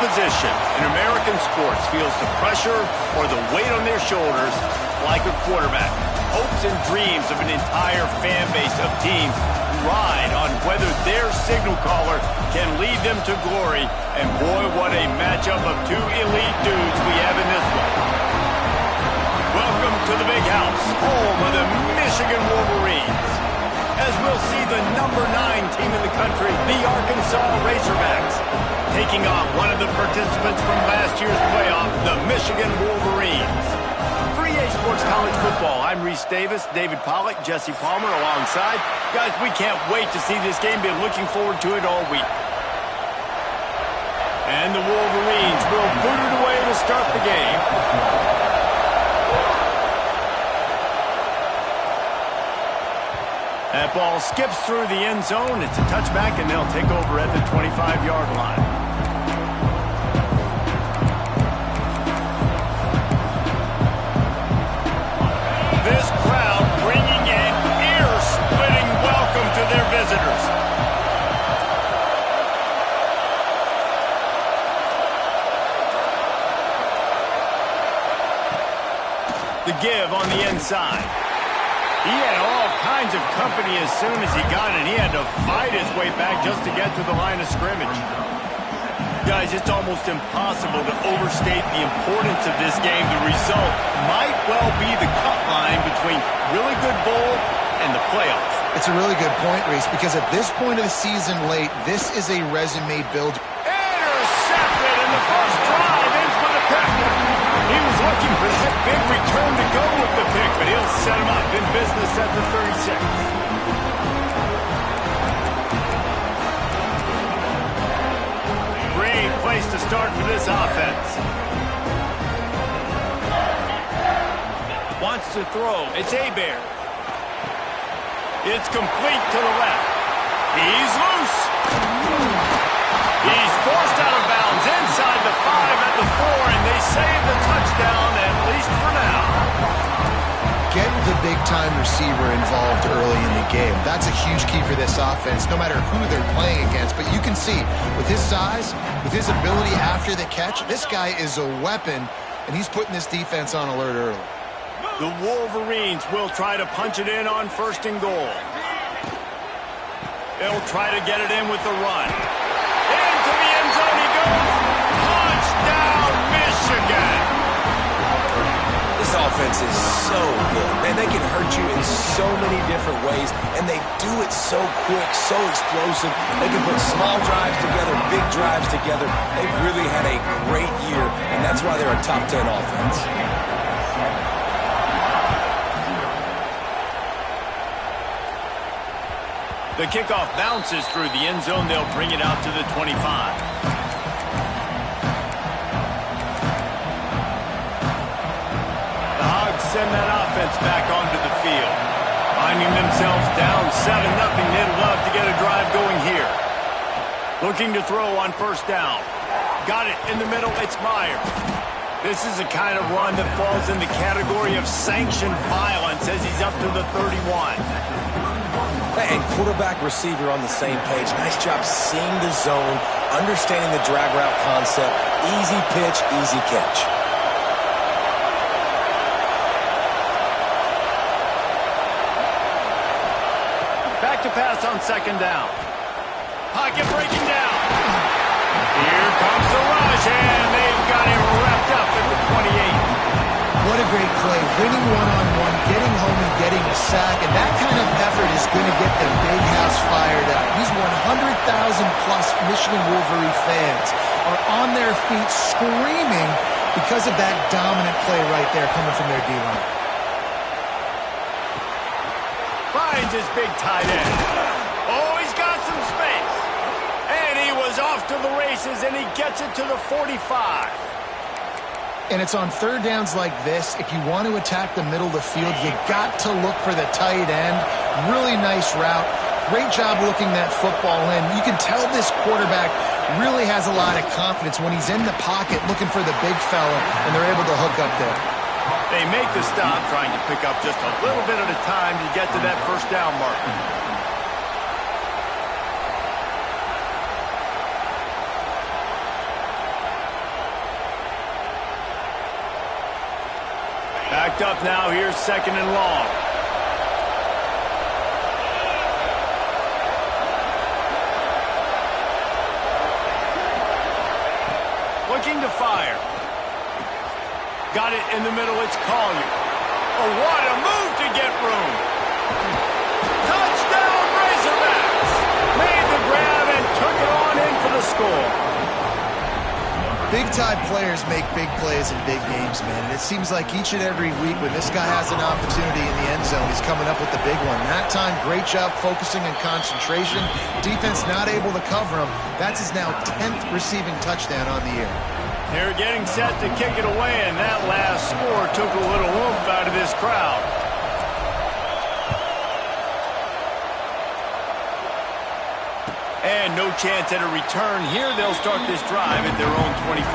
position in American sports feels the pressure or the weight on their shoulders like a quarterback. Hopes and dreams of an entire fan base of teams ride on whether their signal caller can lead them to glory. And boy, what a matchup of two elite dudes we have in this one. Welcome to the Big House, home of the Michigan Wolverines. As we'll see the number 9 team in the country, the Arkansas Razorbacks, taking on one of the participants from last year's playoff, the Michigan Wolverines. For EA Sports College Football, I'm Reese Davis, David Pollack, Jesse Palmer alongside. Guys, we can't wait to see this game. Been looking forward to it all week. And the Wolverines will boot it away to start the game. That ball skips through the end zone. It's a touchback, and they'll take over at the 25-yard line. This crowd bringing an ear-splitting welcome to their visitors. The give on the inside. He had all kinds of company as soon as he got it. He had to fight his way back just to get to the line of scrimmage. Guys, it's almost impossible to overstate the importance of this game. The result might well be the cut line between really good bowl and the playoffs. It's a really good point, Reese, because at this point of the season late, this is a resume build. Intercepted, and the first drive ends with a pick. He was looking for that big return to go with the pick, but he'll set him up in business at the 36. Great place to start for this offense. Wants to throw. It's Hebert. It's complete to the left. He's loose. He's forced out of bounds inside the 5 at the 4, and they save the touchdown, at least for now. Get the big-time receiver involved early in the game. That's a huge key for this offense, no matter who they're playing against. But you can see, with his size, with his ability after the catch, this guy is a weapon, and he's putting this defense on alert early. The Wolverines will try to punch it in on 1st and goal. They'll try to get it in with the run. Into the end zone he goes. Touchdown, Michigan. This offense is so good. Man, they can hurt you in so many different ways, and they do it so quick, so explosive. They can put small drives together, big drives together. They've really had a great year, and that's why they're a top 10 offense. The kickoff bounces through the end zone. They'll bring it out to the 25. The Hogs send that offense back onto the field. Finding themselves down 7-0. They'd love to get a drive going here. Looking to throw on 1st down. Got it in the middle. It's Myers. This is a kind of run that falls in the category of sanctioned violence as he's up to the 31. And quarterback receiver on the same page. Nice job seeing the zone, understanding the drag route concept. Easy pitch, easy catch. Back to pass on 2nd down. Pocket breaking down. Here comes the rush, and they've got him wrapped up at the 28. What a great play. Winning one-on-one, getting home and getting a sack, and that kind of effort is going to get the Big House fired up. These 100,000-plus Michigan Wolverine fans are on their feet screaming because of that dominant play right there coming from their D-line. Finds his big tight end. Oh, he's got some space. And he was off to the races, and he gets it to the 45. And it's on 3rd downs like this. If you want to attack the middle of the field, you got to look for the tight end. Really nice route. Great job looking that football in. You can tell this quarterback really has a lot of confidence when he's in the pocket looking for the big fella, and they're able to hook up there. They make the stop, trying to pick up just a little bit at a time to get to that 1st down mark. Backed up now. Here's 2nd and long. Looking to fire. Got it in the middle. It's Collier. Oh, what a move to get room. Touchdown, Razorbacks. Made the grab and took it on in for the score. Big-time players make big plays in big games, man. And it seems like each and every week when this guy has an opportunity in the end zone, he's coming up with the big one. That time, great job focusing and concentration. Defense not able to cover him. That's his now 10th receiving touchdown on the year. They're getting set to kick it away, and that last score took a little oomph out of this crowd. And no chance at a return here. They'll start this drive at their own 25.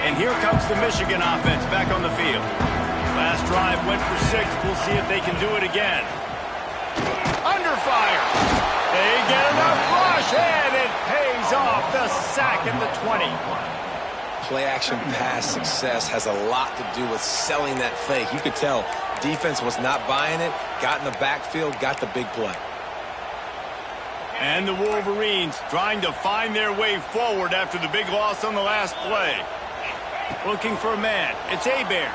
And here comes the Michigan offense back on the field. Last drive went for 6. We'll see if they can do it again. Under fire. They get enough rush, and it pays off. The sack at the 20. Play-action pass success has a lot to do with selling that fake. You could tell defense was not buying it, got in the backfield, got the big play. And the Wolverines trying to find their way forward after the big loss on the last play. Looking for a man. It's Hebert.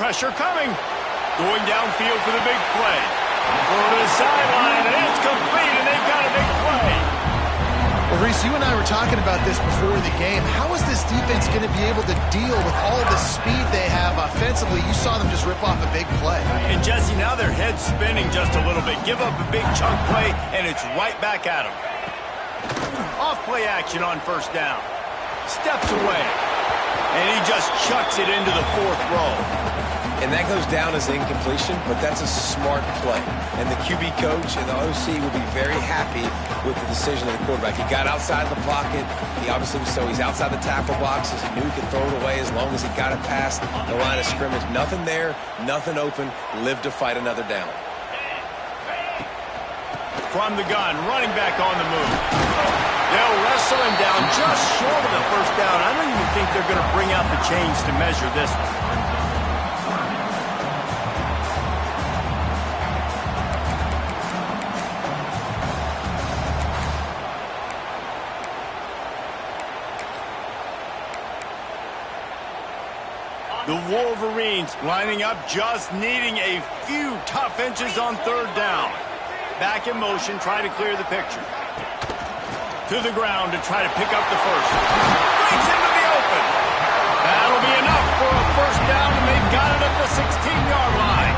Pressure coming. Going downfield for the big play. Go to the sideline, and it's complete, and they've got a big play. Well, Reese, you and I were talking about this before the game. How is this defense going to be able to deal with all the speed they have offensively? You saw them just rip off a big play. And, Jesse, now their head's spinning just a little bit. Give up a big chunk play, and it's right back at them. Off-play action on 1st down. Steps away. And he just chucks it into the 4th row. And that goes down as incompletion, but that's a smart play. And the QB coach and the OC will be very happy with the decision of the quarterback. He got outside the pocket. He obviously was he's outside the tackle boxes. He knew he could throw it away as long as he got it past the line of scrimmage. Nothing there, nothing open. Live to fight another down. From the gun, running back on the move. They'll wrestle him down just short of the 1st down. I don't even think they're going to bring out the chains to measure this one. The Wolverines lining up, just needing a few tough inches on 3rd down. Back in motion, try to clear the picture. To the ground to try to pick up the 1st. Breaks into the open. That'll be enough for a 1st down, and they've got it at the 16-yard line.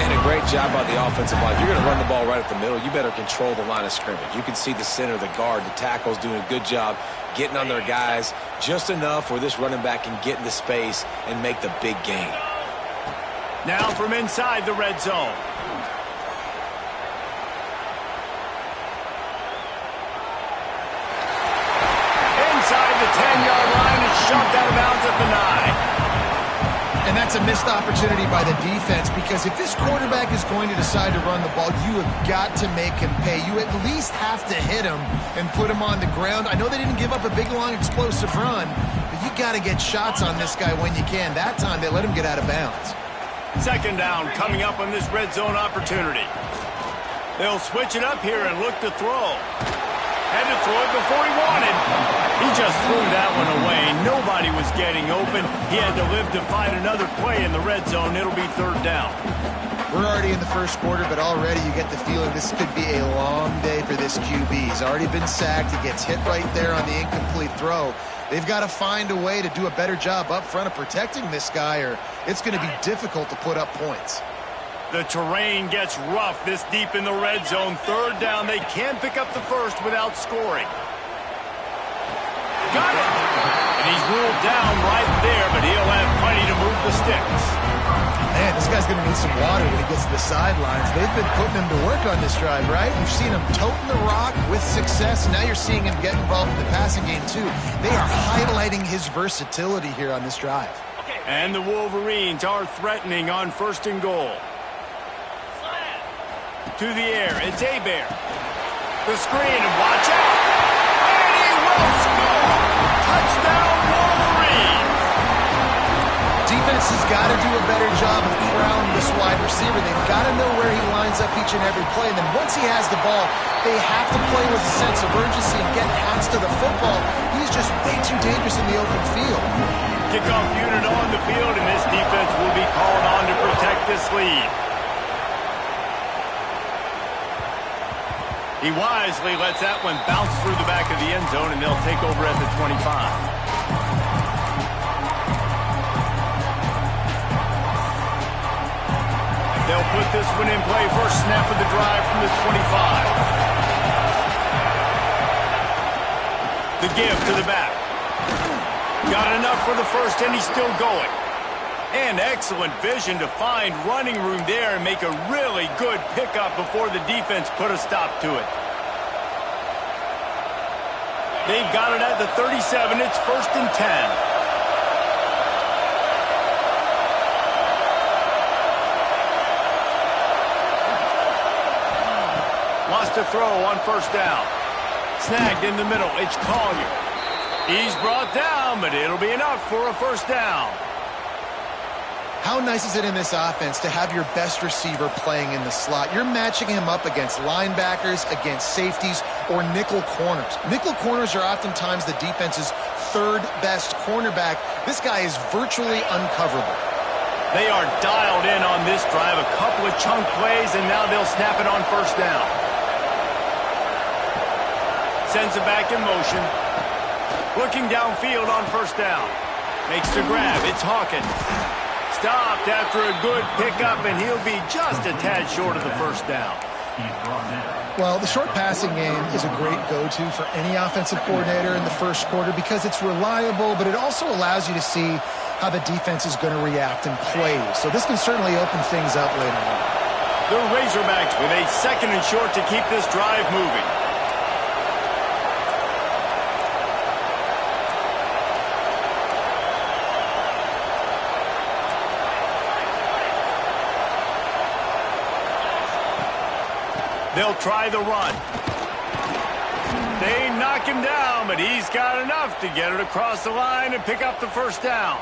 And a great job by the offensive line. If you're going to run the ball right up the middle, you better control the line of scrimmage. You can see the center, the guard, the tackles doing a good job getting on their guys just enough where this running back can get into space and make the big gain. Now from inside the red zone. Inside the 10-yard line, it's shoved out of bounds at the 9. And that's a missed opportunity by the defense, because if this quarterback is going to decide to run the ball, you have got to make him pay. You at least have to hit him and put him on the ground. I know they didn't give up a big, long, explosive run, but you got to get shots on this guy when you can. That time, they let him get out of bounds. 2nd down coming up on this red zone opportunity. They'll switch it up here and look to throw. Had to throw it before he wanted. He just threw that one away. Nobody was getting open. He had to live to find another play in the red zone. It'll be 3rd down. We're already in the 1st quarter, but already you get the feeling this could be a long day for this QB. He's already been sacked. He gets hit right there on the incomplete throw. They've got to find a way to do a better job up front of protecting this guy, or it's going to be difficult to put up points. The terrain gets rough this deep in the red zone. 3rd down. They can pick up the 1st without scoring. Got it. And he's ruled down right there, but he'll have plenty to move the sticks. Man, this guy's going to need some water when he gets to the sidelines. They've been putting him to work on this drive, right? You've seen him toting the rock with success. Now you're seeing him get involved in the passing game, too. They are highlighting his versatility here on this drive. And the Wolverines are threatening on 1st and goal. To the air, it's Hebert. The screen, and watch out. And he will score. Touchdown, Wolverines. Defense has got to do a better job of corralling this wide receiver. They've got to know where he lines up each and every play. And then once he has the ball, they have to play with a sense of urgency and get hats to the football. He's just way too dangerous in the open field. Kickoff unit on the field, and this defense will be called on to protect this lead. He wisely lets that one bounce through the back of the end zone, and they'll take over at the 25. They'll put this one in play. First snap of the drive from the 25. The give to the back. Got enough for the first, and he's still going. And excellent vision to find running room there and make a really good pickup before the defense put a stop to it. They've got it at the 37. It's 1st and 10. Lost a throw on first down. Snagged in the middle. It's Collier. He's brought down, but it'll be enough for a first down. How nice is it in this offense to have your best receiver playing in the slot? You're matching him up against linebackers, against safeties, or nickel corners. Nickel corners are oftentimes the defense's third best cornerback. This guy is virtually uncoverable. They are dialed in on this drive. A couple of chunk plays, and now they'll snap it on first down. Sends it back in motion. Looking downfield on first down. Makes the grab. It's Hawkins. Stopped after a good pickup, and he'll be just a tad short of the first down. Well, the short passing game is a great go-to for any offensive coordinator in the first quarter because it's reliable, but it also allows you to see how the defense is going to react and play. So this can certainly open things up later on. The Razorbacks with a 2nd and short to keep this drive moving. They'll try the run. They knock him down, but he's got enough to get it across the line and pick up the first down.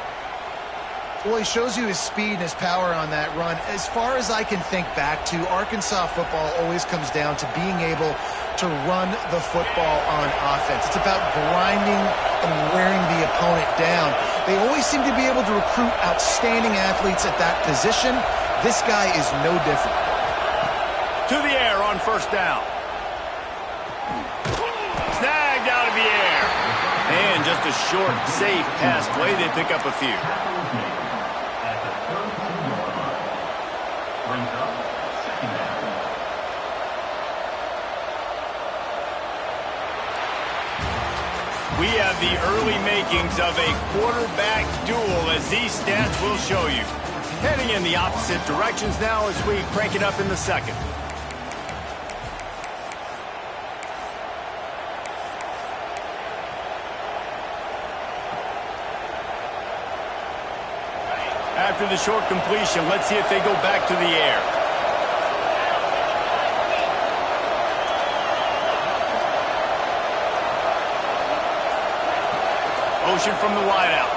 Well, he shows you his speed and his power on that run. As far as I can think back to, Arkansas football always comes down to being able to run the football on offense. It's about grinding and wearing the opponent down. They always seem to be able to recruit outstanding athletes at that position. This guy is no different. To the air on first down. Snagged out of the air. And just a short, safe pass play. They pick up a few. We have the early makings of a quarterback duel, as these stats will show you. Heading in the opposite directions now as we crank it up in the second. After the short completion, let's see if they go back to the air. Motion from the wideout.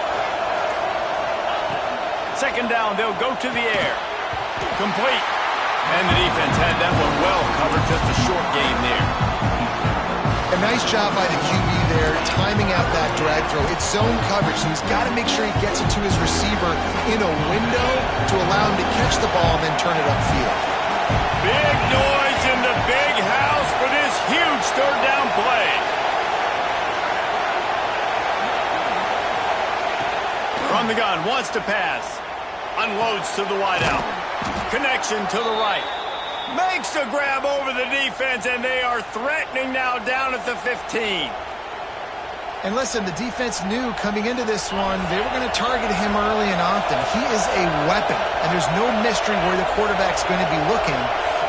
2nd down, they'll go to the air. Complete. And the defense had that one well covered, just a short gain there. A nice job by the QB there, timing out that drag throw. It's zone coverage, so he's got to make sure he gets it to his receiver in a window to allow him to catch the ball and then turn it upfield. Big noise in the big house for this huge 3rd down play. From the gun, wants to pass. Unloads to the wideout. Connection to the right. Makes a grab over the defense, and they are threatening now down at the 15. And listen, the defense knew coming into this one, they were going to target him early and often. He is a weapon, and there's no mystery where the quarterback's going to be looking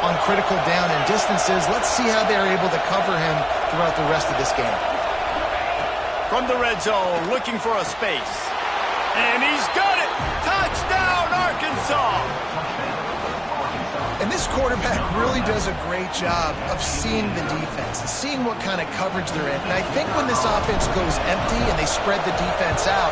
on critical down and distances. Let's see how they're able to cover him throughout the rest of this game. From the red zone, looking for a space. And he's got it! Touchdown, Arkansas! And this quarterback really does a great job of seeing the defense and seeing what kind of coverage they're in. And I think when this offense goes empty and they spread the defense out,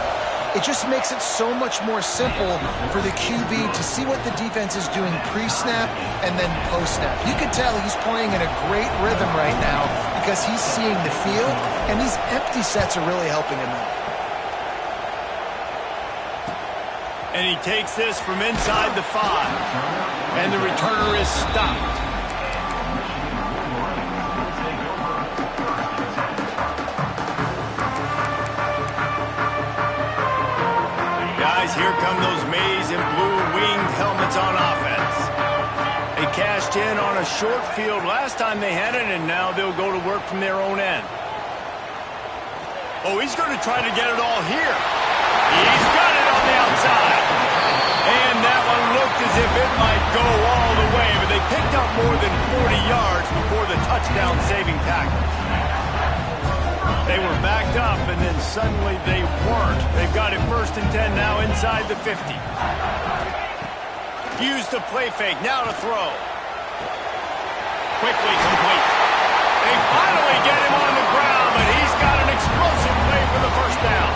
it just makes it so much more simple for the QB to see what the defense is doing pre-snap and then post-snap. You can tell he's playing in a great rhythm right now because he's seeing the field, and these empty sets are really helping him out. And he takes this from inside the 5. And the returner is stopped. Guys, here come those maize and blue winged helmets on offense. They cashed in on a short field last time they had it, and now they'll go to work from their own end. Oh, he's going to try to get it all here. He's got it on the outside. And that one looked as if it might go all the way, but they picked up more than 40 yards before the touchdown-saving tackle. They were backed up, and then suddenly they weren't. They've got it 1st and 10 now inside the 50. Use the play fake, now to throw. Quickly complete. They finally get him on the ground, but he's got an explosive play for the first down.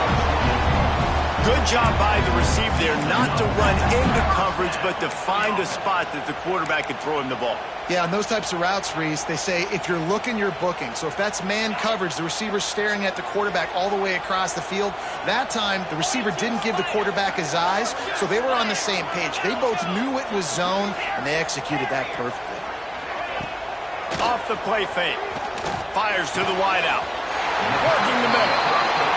Good job by the receiver there not to run into coverage, but to find a spot that the quarterback could throw him the ball. Yeah, on those types of routes, Reese, they say if you're looking, you're booking. So if that's man coverage, the receiver's staring at the quarterback all the way across the field. That time, the receiver didn't give the quarterback his eyes, so they were on the same page. They both knew it was zone, and they executed that perfectly. Off the play fake. Fires to the wideout. Working the middle.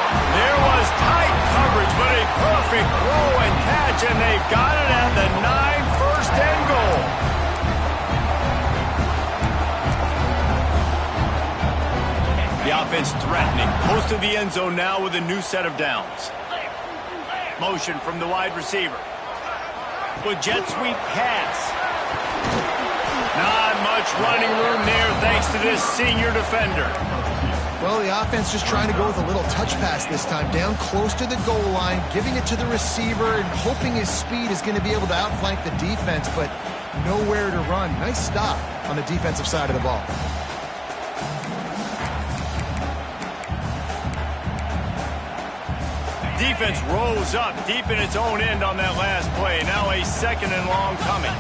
There was tight coverage, but a perfect throw and catch, and they've got it at the 9, 1st and goal. The offense threatening. Close to the end zone now with a new set of downs. Motion from the wide receiver. With jet sweep pass. Not much running room there thanks to this senior defender. Well, the offense just trying to go with a little touch pass this time, down close to the goal line, giving it to the receiver and hoping his speed is going to be able to outflank the defense, but nowhere to run. Nice stop on the defensive side of the ball. Defense rose up deep in its own end on that last play. Now a 2nd and long coming.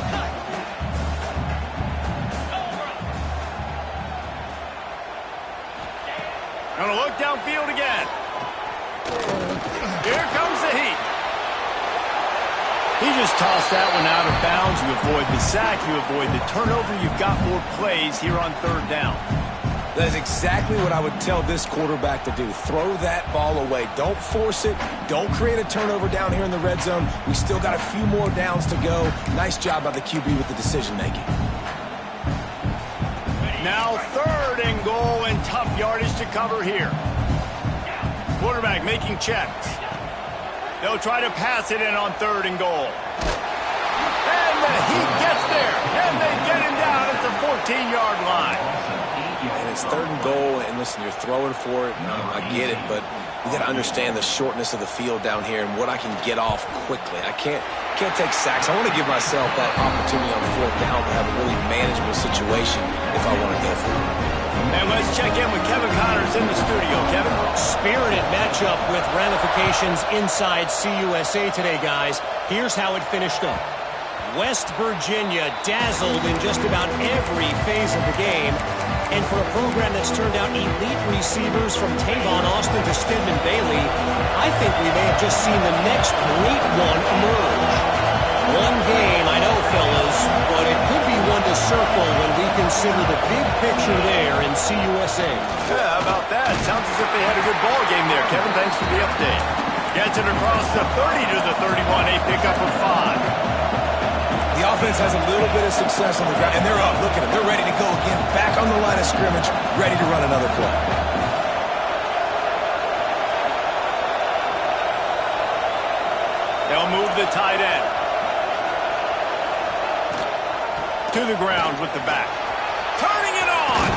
Gonna look downfield again. Here comes the heat. He just tossed that one out of bounds. You avoid the sack, you avoid the turnover. You've got more plays here on 3rd down. That is exactly what I would tell this quarterback to do. Throw that ball away. Don't force it. Don't create a turnover down here in the red zone. We still got a few more downs to go. Nice job by the QB with the decision-making. Now 3rd and goal, and tough yardage to cover here. Quarterback making checks. They'll try to pass it in on 3rd and goal. And the Heat gets there, and they get him down at the 14-yard line. And it's 3rd and goal, and listen, you're throwing for it. I get it, but you got to understand the shortness of the field down here and what I can get off quickly. I can't take sacks. I want to give myself that opportunity on 4th down to have a really manageable situation if I want to go for it. And let's check in with Kevin Connors in the studio. Kevin? Spirited matchup with ramifications inside CUSA today, guys. Here's how it finished up. West Virginia dazzled in just about every phase of the game. And for a program that's turned out elite receivers from Tavon Austin to Stedman Bailey, I think we may have just seen the next great one emerge. One game, I know, fellas, but it could be one to circle when we consider the big picture there in CUSA. Yeah, how about that? Sounds as if they had a good ball game there. Kevin, thanks for the update. Gets it across the 30 to the 31, a pickup of 5. The offense has a little bit of success on the ground, and they're up. Look at them. They're ready to go again. Back on the line of scrimmage, ready to run another play. They'll move the tight end. To the ground with the back. Turning it on.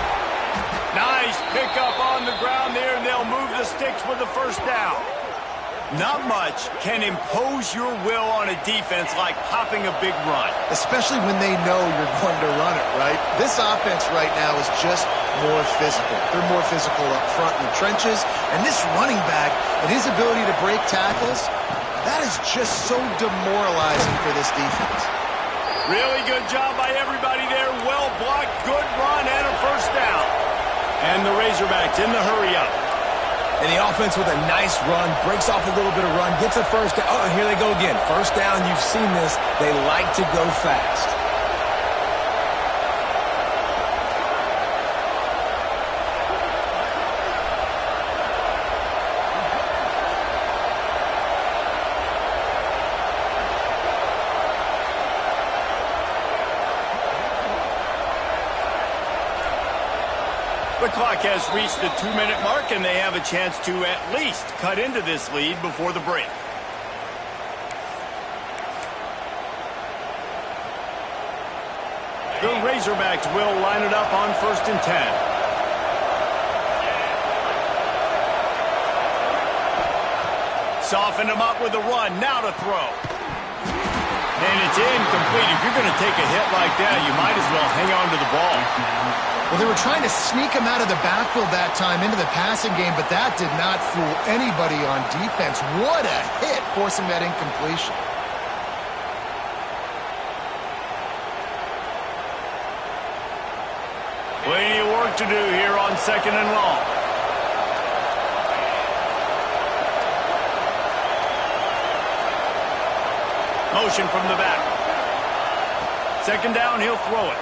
Nice pickup on the ground there, and they'll move the sticks with the 1st down. Not much can impose your will on a defense like popping a big run. Especially when they know you're going to run it, right? This offense right now is just more physical. They're more physical up front in the trenches. And this running back and his ability to break tackles, that is just so demoralizing for this defense. Really good job by everybody there. Well blocked, good run, and a first down. And the Razorbacks in the hurry-up. And the offense with a nice run, breaks off a little bit of run, gets a first down. Oh, and here they go again. First down, you've seen this. They like to go fast. The clock has reached the 2-minute mark, and they have a chance to at least cut into this lead before the break. The Razorbacks will line it up on 1st and 10. Soften them up with a run. Now to throw. And it's incomplete. If you're going to take a hit like that, you might as well hang on to the ball. Well, they were trying to sneak him out of the backfield that time into the passing game, but that did not fool anybody on defense. What a hit, forcing that incompletion. Plenty of work to do here on 2nd and long. Motion from the back. 2nd down, he'll throw it.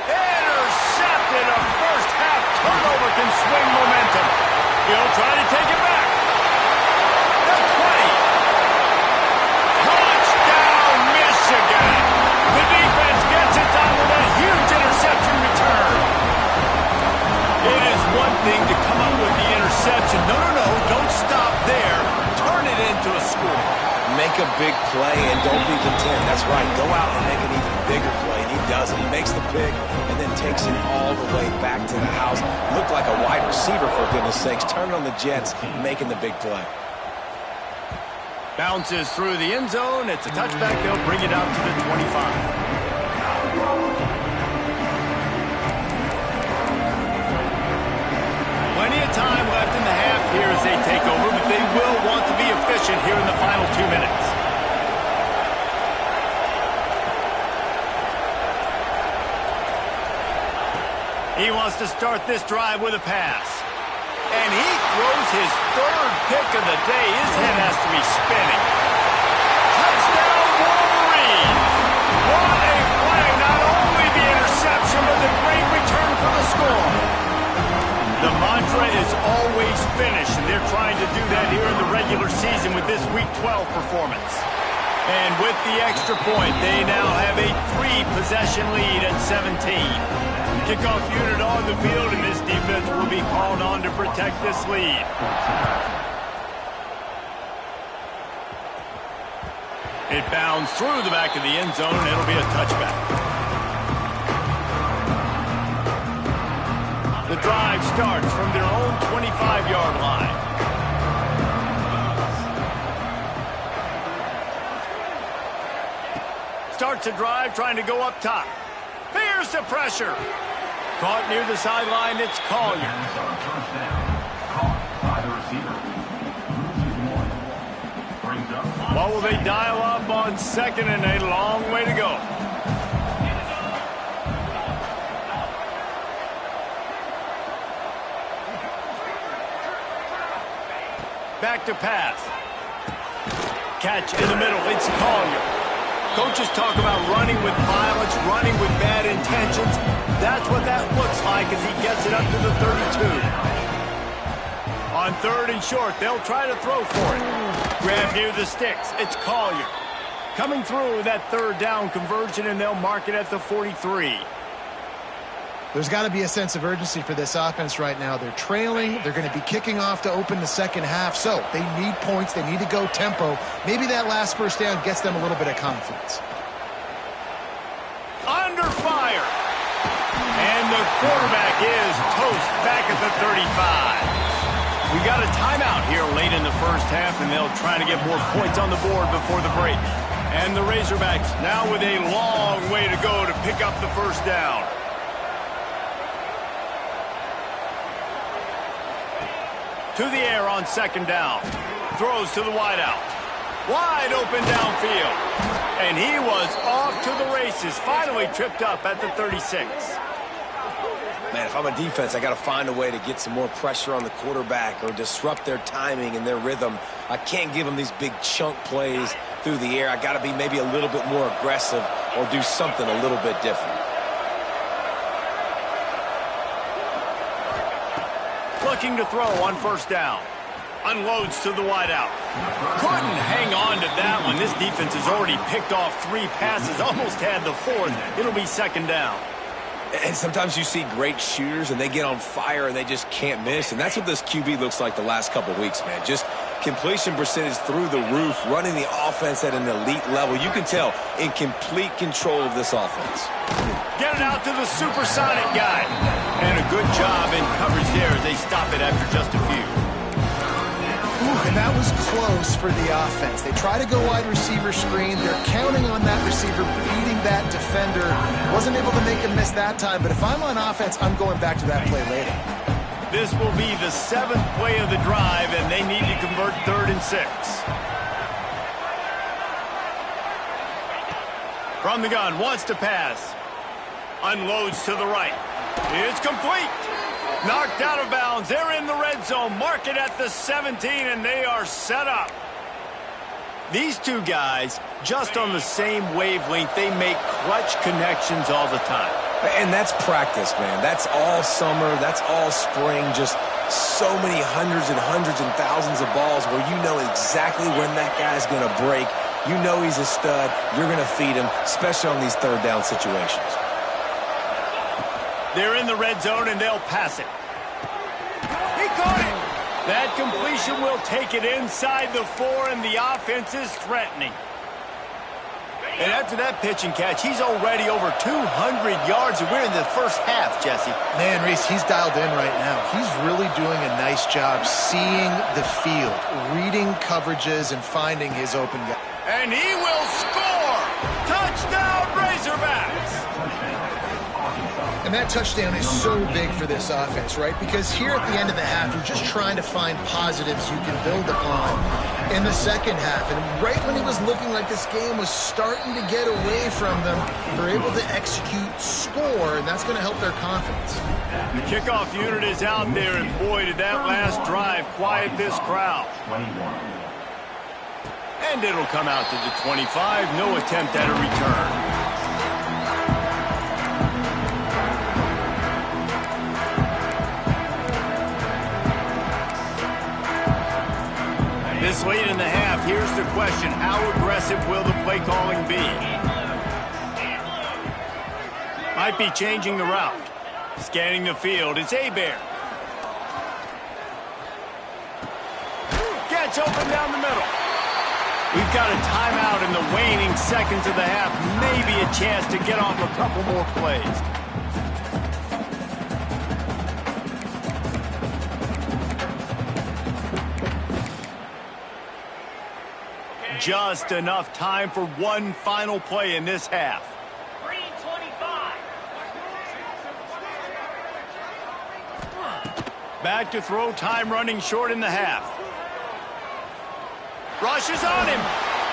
Intercepted. A first half turnover can swing momentum. He'll try to take it back. The 20. Touchdown, Michigan. The defense gets it done with a huge interception return. It is one thing to come up with the interception. No, don't stop there. Turn it into a score. Make a big play and don't be content. That's right. Go out and make an even bigger play. And he does it. He makes the pick and then takes it all the way back to the house. Looked like a wide receiver, for goodness sakes. Turn on the Jets, making the big play. Bounces through the end zone. It's a touchback. They'll bring it out to the 25. Plenty of time left in the half here as they take over, but they will want to be efficient here in the final 2 minutes. He wants to start this drive with a pass. And he throws his 3rd pick of the day. His head has to be spinning. Touchdown, Wolverine! What a play! Not only the interception, but the great return for the score. The mantra is always finish, and they're trying to do that here in the regular season with this Week 12 performance. And with the extra point, they now have a 3-possession lead at 17. Kickoff unit on the field, and this defense will be called on to protect this lead. It bounds through the back of the end zone, and it'll be a touchback. The drive starts from their own 25-yard line. Starts a drive trying to go up top. Here's the pressure. Caught near the sideline, it's Collier. What will they dial up on 2nd and a long way to go? Back to pass. Catch in the middle, it's Collier. Coaches talk about running with violence, running with bad intentions. That's what that looks like as he gets it up to the 32. On 3rd and short, they'll try to throw for it. Grab near the sticks. It's Collier. Coming through that 3rd down conversion, and they'll mark it at the 43. There's got to be a sense of urgency for this offense right now. They're trailing. They're going to be kicking off to open the 2nd half. So they need points. They need to go tempo. Maybe that last first down gets them a little bit of confidence. Under fire. And the quarterback is toast back at the 35. We got a timeout here late in the first half, and they'll try to get more points on the board before the break. And the Razorbacks now with a long way to go to pick up the first down. To the air on second down. Throws to the wideout. Wide open downfield. And he was off to the races. Finally tripped up at the 36. Man, if I'm a defense, I got to find a way to get some more pressure on the quarterback or disrupt their timing and their rhythm. I can't give them these big chunk plays through the air. I got to be maybe a little bit more aggressive or do something a little bit different. Looking to throw on first down. Unloads to the wideout. Couldn't hang on to that one. This defense has already picked off 3 passes, almost had the 4th. It'll be second down. And sometimes you see great shooters and they get on fire and they just can't miss. And that's what this QB looks like the last couple weeks, man. Just completion percentage through the roof, running the offense at an elite level. You can tell in complete control of this offense. Get it out to the supersonic guy. And a good job in coverage there as they stop it after just a few. Ooh, and that was close for the offense. They try to go wide receiver screen. They're counting on that receiver beating that defender. Wasn't able to make him miss that time, but if I'm on offense, I'm going back to that play later. This will be the 7th play of the drive, and they need to convert 3rd and 6. From the gun, wants to pass. Unloads to the right. It's complete. Knocked out of bounds. They're in the red zone. Mark it at the 17, and they are set up. These two guys, just on the same wavelength, they make clutch connections all the time. And that's practice, man. That's all summer. That's all spring. Just so many hundreds and thousands of balls where you know exactly when that guy's going to break. You know he's a stud. You're going to feed him, especially on these third down situations. They're in the red zone, and they'll pass it. He caught it. That completion will take it inside the 4, and the offense is threatening. And after that pitch and catch, he's already over 200 yards, and we're in the first half, Jesse. Man, Reese, he's dialed in right now. He's really doing a nice job seeing the field, reading coverages, and finding his open guy. And he will score! Touchdown, Razorbacks! And that touchdown is so big for this offense, right? Because here at the end of the half, you're just trying to find positives you can build upon in the second half. And right when it was looking like this game was starting to get away from them, they're able to execute, score, and that's going to help their confidence. The kickoff unit is out there, and boy, did that last drive quiet this crowd. And it'll come out to the 25. No attempt at a return. This late in the half, here's the question. How aggressive will the play calling be? Might be changing the route. Scanning the field, it's Hebert. Gets open down the middle. We've got a timeout in the waning seconds of the half. Maybe a chance to get off a couple more plays. Just enough time for one final play in this half. 3:25. Back to throw, time running short in the half. Rushes on him.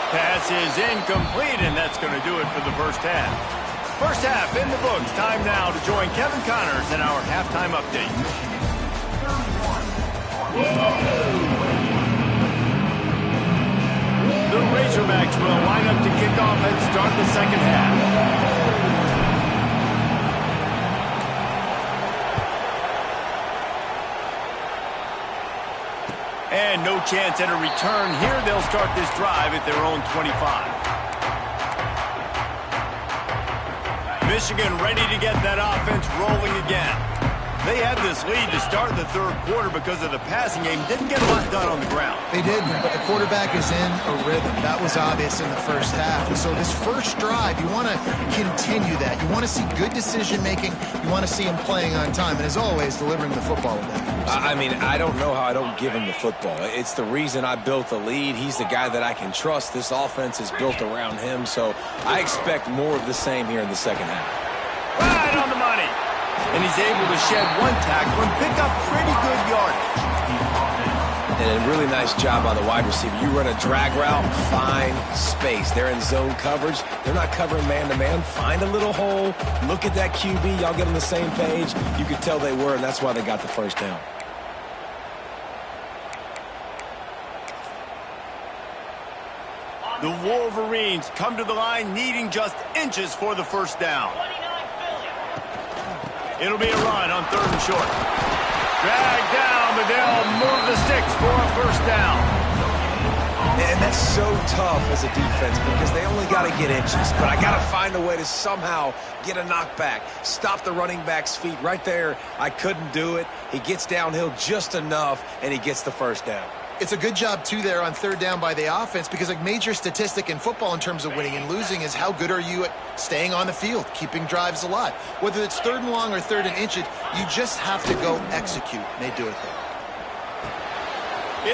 Pass is incomplete, and that's going to do it for the first half. First half in the books. Time now to join Kevin Connors in our halftime update. The Razorbacks will line up to kick off and start the second half. And no chance at a return here. They'll start this drive at their own 25. Michigan ready to get that offense rolling again. They had this lead to start the third quarter because of the passing game. Didn't get a lot done on the ground. They didn't, but the quarterback is in a rhythm. That was obvious in the first half. And so this first drive, you want to continue that. You want to see good decision-making. You want to see him playing on time. And as always, delivering the football with that. I mean, I don't know how I don't give him the football. It's the reason I built the lead. He's the guy that I can trust. This offense is built around him. So I expect more of the same here in the second half. Right on the money. And he's able to shed one tackle and pick up pretty good yardage. And a really nice job by the wide receiver. You run a drag route, find space. They're in zone coverage. They're not covering man-to-man. Find a little hole. Look at that QB. Y'all get on the same page. You could tell they were, and that's why they got the first down. The Wolverines come to the line needing just inches for the first down. It'll be a run on third and short. Drag down, but they'll move the sticks for a first down. And that's so tough as a defense because they only got to get inches. But I got to find a way to somehow get a knockback, stop the running back's feet right there. I couldn't do it. He gets downhill just enough, and he gets the first down. It's a good job, too, there on third down by the offense because a major statistic in football in terms of winning and losing is how good are you at staying on the field, keeping drives alive. Whether it's third and long or third and inches, you just have to go execute. And they do it there.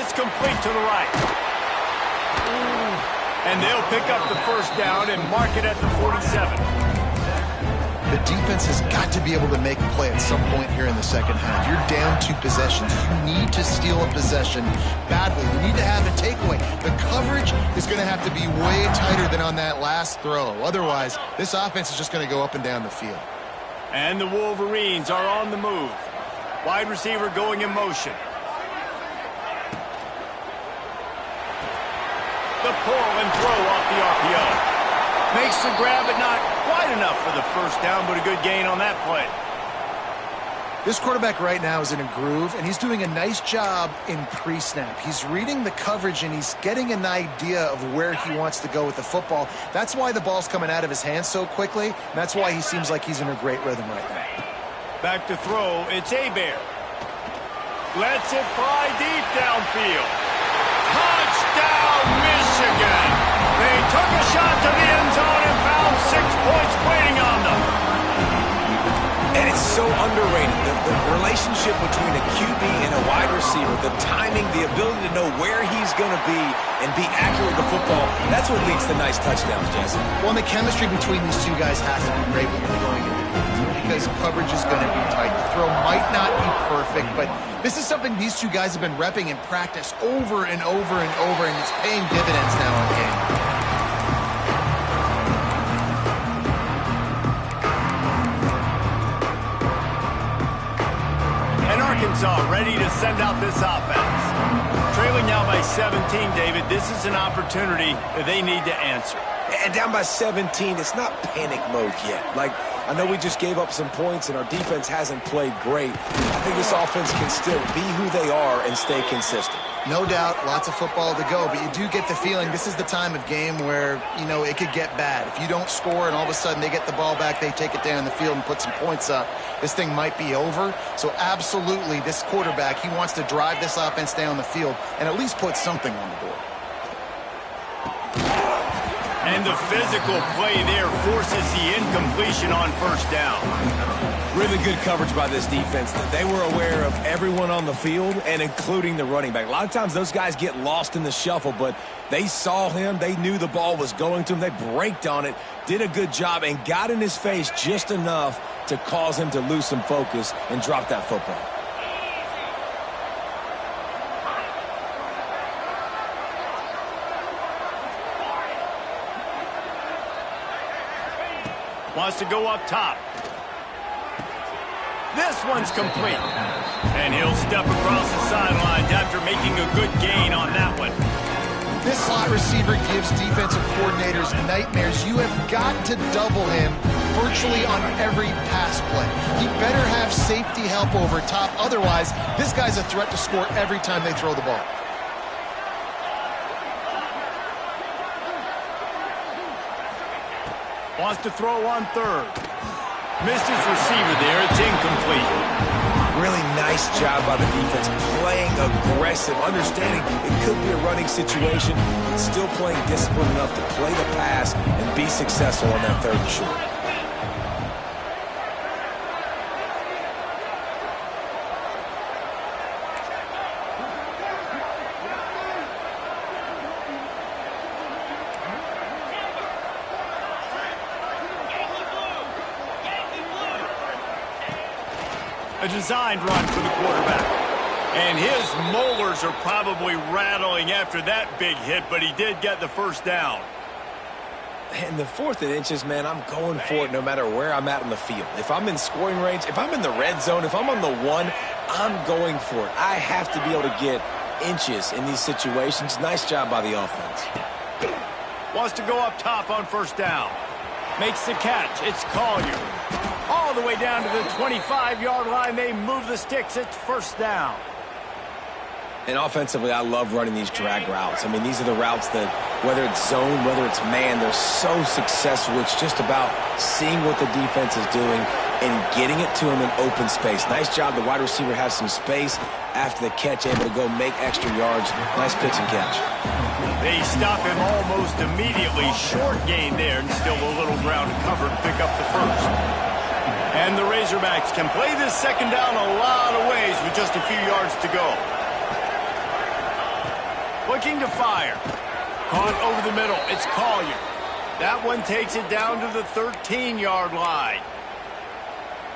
It's complete to the right. And they'll pick up the first down and mark it at the 47. The defense has got to be able to make a play at some point here in the second half. You're down 2 possessions. You need to steal a possession badly. You need to have a takeaway. The coverage is going to have to be way tighter than on that last throw. Otherwise, this offense is just going to go up and down the field. And the Wolverines are on the move. Wide receiver going in motion. The pull and throw off the RPO. Makes the grab, but not quite enough for the first down, but a good gain on that play. This quarterback right now is in a groove, and he's doing a nice job in pre-snap. He's reading the coverage, and he's getting an idea of where he wants to go with the football. That's why the ball's coming out of his hands so quickly, and that's why he seems like he's in a great rhythm right now. Back to throw, it's Hebert. Lets it fly deep downfield. Touchdown, Michigan! They took a shot to the end zone and found 6 points waiting on them. And it's so underrated. The relationship between a QB and a wide receiver, the timing, the ability to know where he's going to be and be accurate with the football, that's what leads to nice touchdowns, Jesse. Well, and the chemistry between these two guys has to be great when you're going into because coverage is going to be tight. The throw might not be perfect, but this is something these two guys have been repping in practice over and over and over, and it's paying dividends now in game. And Arkansas ready to send out this offense. Trailing now by 17, David. This is an opportunity that they need to answer. And down by 17, it's not panic mode yet. Like, I know we just gave up some points and our defense hasn't played great. I think this offense can still be who they are and stay consistent. No doubt, lots of football to go, but you do get the feeling this is the time of game where, you know, it could get bad. If you don't score and all of a sudden they get the ball back, they take it down the field and put some points up, this thing might be over. So absolutely, this quarterback, he wants to drive this offense down the field and at least put something on the board. And the physical play there forces the incompletion on first down. Really good coverage by this defense. They were aware of everyone on the field and including the running back. A lot of times those guys get lost in the shuffle, but they saw him. They knew the ball was going to him. They braked on it, did a good job, and got in his face just enough to cause him to lose some focus and drop that football. Wants to go up top. This one's complete. And he'll step across the sidelines after making a good gain on that one. This slot receiver gives defensive coordinators nightmares. You have got to double him virtually on every pass play. He better have safety help over top. Otherwise, this guy's a threat to score every time they throw the ball. Wants to throw on third. Missed his receiver there. It's incomplete. Really nice job by the defense, playing aggressive, understanding it could be a running situation, but still playing disciplined enough to play the pass and be successful on that 3rd and short. A designed run for the quarterback. And his molars are probably rattling after that big hit, but he did get the first down. And the 4th and inches, man, I'm going for it no matter where I'm at on the field. If I'm in scoring range, if I'm in the red zone, if I'm on the 1, I'm going for it. I have to be able to get inches in these situations. Nice job by the offense. Wants to go up top on 1st down. Makes the catch. It's Collier. All the way down to the 25-yard line. They move the sticks. It's 1st down. And offensively, I love running these drag routes. I mean, these are the routes that, whether it's zone, whether it's man, they're so successful. It's just about seeing what the defense is doing and getting it to him in open space. Nice job. The wide receiver has some space after the catch, able to go make extra yards. Nice pitch and catch. They stop him almost immediately. Short gain there, and still a little ground covered. Pick up the 1st. And the Razorbacks can play this 2nd down a lot of ways with just a few yards to go. Looking to fire. Caught over the middle. It's Collier. That one takes it down to the 13-yard line.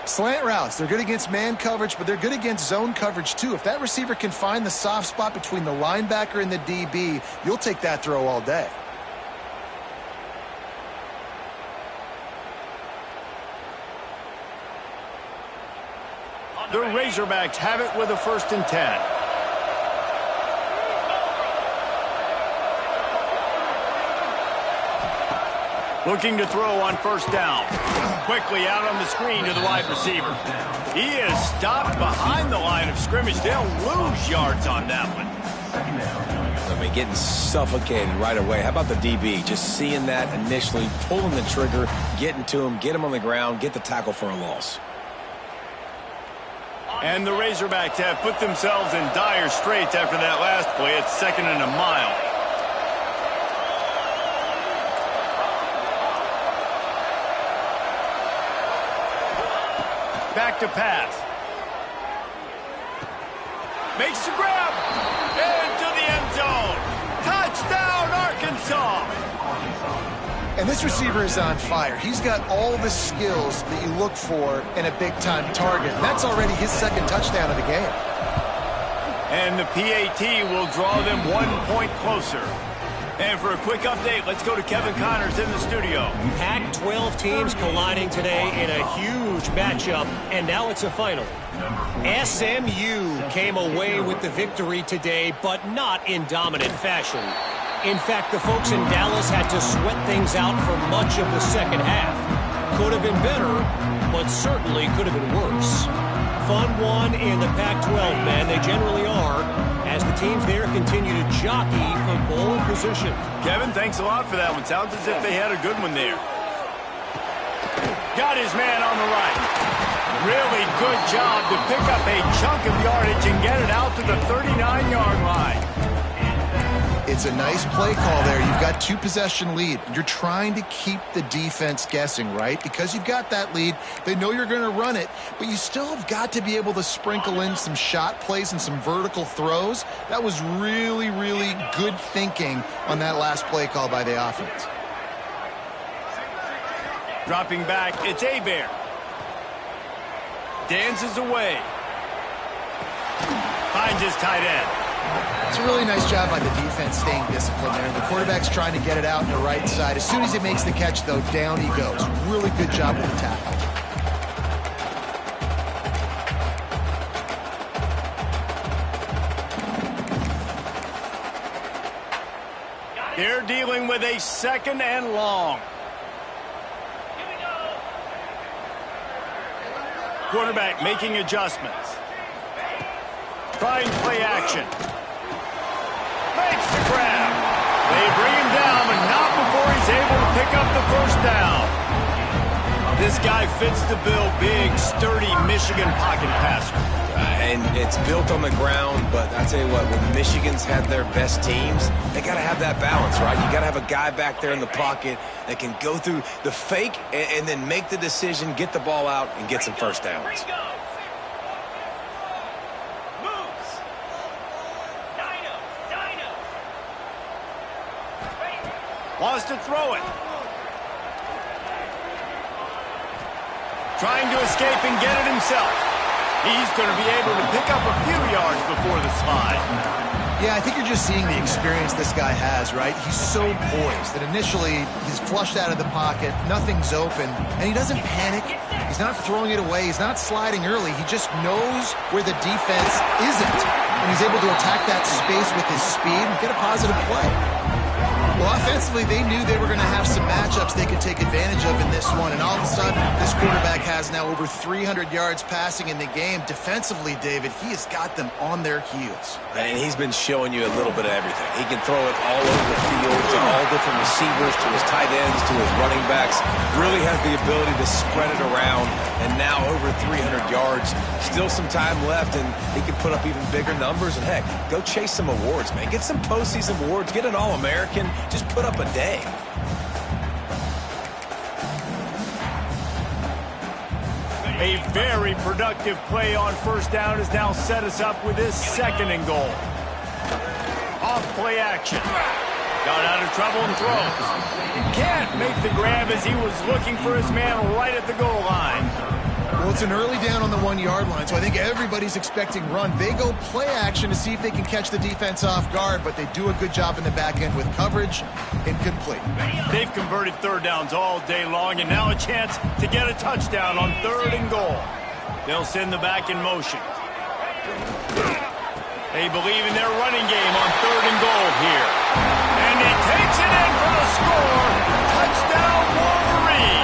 Slant routes, they're good against man coverage, but they're good against zone coverage too. If that receiver can find the soft spot between the linebacker and the DB, you'll take that throw all day. The Razorbacks have it with a 1st and 10. Looking to throw on 1st down. Quickly out on the screen to the wide receiver. He is stopped behind the line of scrimmage. They'll lose yards on that one. I mean, getting suffocated right away. How about the DB? Just seeing that initially, pulling the trigger, getting to him, get him on the ground, get the tackle for a loss. And the Razorbacks have put themselves in dire straits after that last play. It's 2nd and a mile. Back to pass. Makes the grab. Into the end zone. Touchdown, Arkansas. And this receiver is on fire. He's got all the skills that you look for in a big-time target. And that's already his 2nd touchdown of the game. And the PAT will draw them 1 point closer. And for a quick update, let's go to Kevin Connors in the studio. Pac-12 teams colliding today in a huge matchup, and now it's a final. SMU came away with the victory today, but not in dominant fashion. In fact, the folks in Dallas had to sweat things out for much of the 2nd half. Could have been better, but certainly could have been worse. Fun one in the Pac-12, man. They generally are, as the teams there continue to jockey for bowl position. Kevin, thanks a lot for that one. Sounds as if they had a good one there. Got his man on the right. Really good job to pick up a chunk of yardage and get it out to the 39-yard line. It's a nice play call there. You've got 2-possession lead. You're trying to keep the defense guessing, right? Because you've got that lead. They know you're going to run it, but you still have got to be able to sprinkle in some shot plays and some vertical throws. That was really, really good thinking on that last play call by the offense. Dropping back, it's Abear. Dances away. Finds his tight end. It's a really nice job by the defense staying disciplined there. The quarterback's trying to get it out on the right side. As soon as he makes the catch, though, down he goes. Really good job with the tackle. They're dealing with a 2nd and long. Quarterback making adjustments. Trying play action. Makes the grab. They bring him down, but not before he's able to pick up the 1st down. This guy fits the bill. Big, sturdy Michigan pocket passer. And it's built on the ground, but I tell you what, when Michigan's had their best teams, they got to have that balance, right? You got to have a guy back there in the pocket that can go through the fake and then make the decision, get the ball out, and get some first downs. Wants to throw it. Trying to escape and get it himself. He's going to be able to pick up a few yards before the slide. Yeah, I think you're just seeing the experience this guy has, right? He's so poised that initially he's flushed out of the pocket, nothing's open, and he doesn't panic. He's not throwing it away. He's not sliding early. He just knows where the defense isn't, and he's able to attack that space with his speed and get a positive play. Well, offensively, they knew they were going to have some matchups they could take advantage of in this one, and all of a sudden, this quarterback has now over 300 yards passing in the game. Defensively, David, he has got them on their heels. And he's been showing you a little bit of everything. He can throw it all over the field to all different receivers, to his tight ends, to his running backs. Really has the ability to spread it around, and now over 300 yards. Still some time left, and he can put up even bigger numbers. And, heck, go chase some awards, man. Get some postseason awards. Get an All-American. Just put up a day. A very productive play on first down has now set us up with this 2nd and goal. Off play action. Got out of trouble and throws. Can't make the grab as he was looking for his man right at the goal line. Well, it's an early down on the 1-yard line, so I think everybody's expecting run. They go play action to see if they can catch the defense off guard, but they do a good job in the back end with coverage. Incomplete. They've converted 3rd downs all day long, and now a chance to get a touchdown on 3rd and goal. They'll send the back in motion. They believe in their running game on 3rd and goal here. And he takes it in for the score. Touchdown, Wolverines.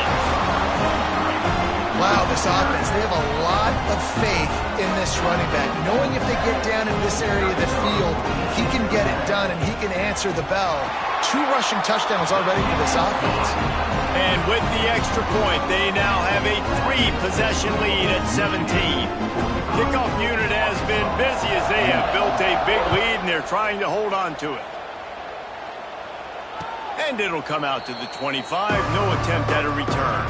Wow, this offense, they have a lot of faith in this running back. Knowing if they get down in this area of the field, he can get it done and he can answer the bell. 2 rushing touchdowns already for this offense. And with the extra point, they now have a 3-possession lead at 17. Kickoff unit has been busy as they have built a big lead and they're trying to hold on to it. And it'll come out to the 25. No attempt at a return.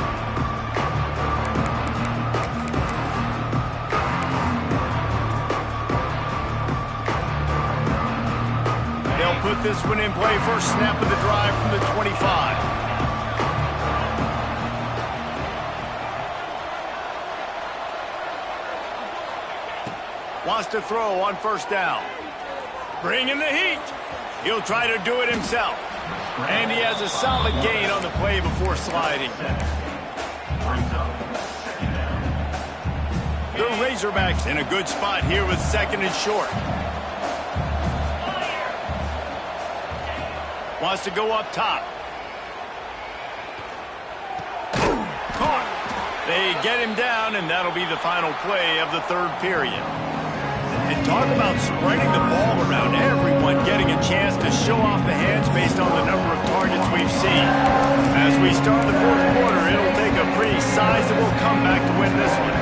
They'll put this one in play. First snap of the drive from the 25. Wants to throw on first down. Bringing the heat. He'll try to do it himself. And he has a solid gain on the play before sliding. The Razorbacks in a good spot here with 2nd and short. Wants to go up top. Caught. They get him down, and that'll be the final play of the 3rd period. And talk about spreading the ball around. Everyone getting a chance to show off the hands based on the number of targets we've seen. As we start the 4th quarter, it'll take a pretty sizable comeback to win this one.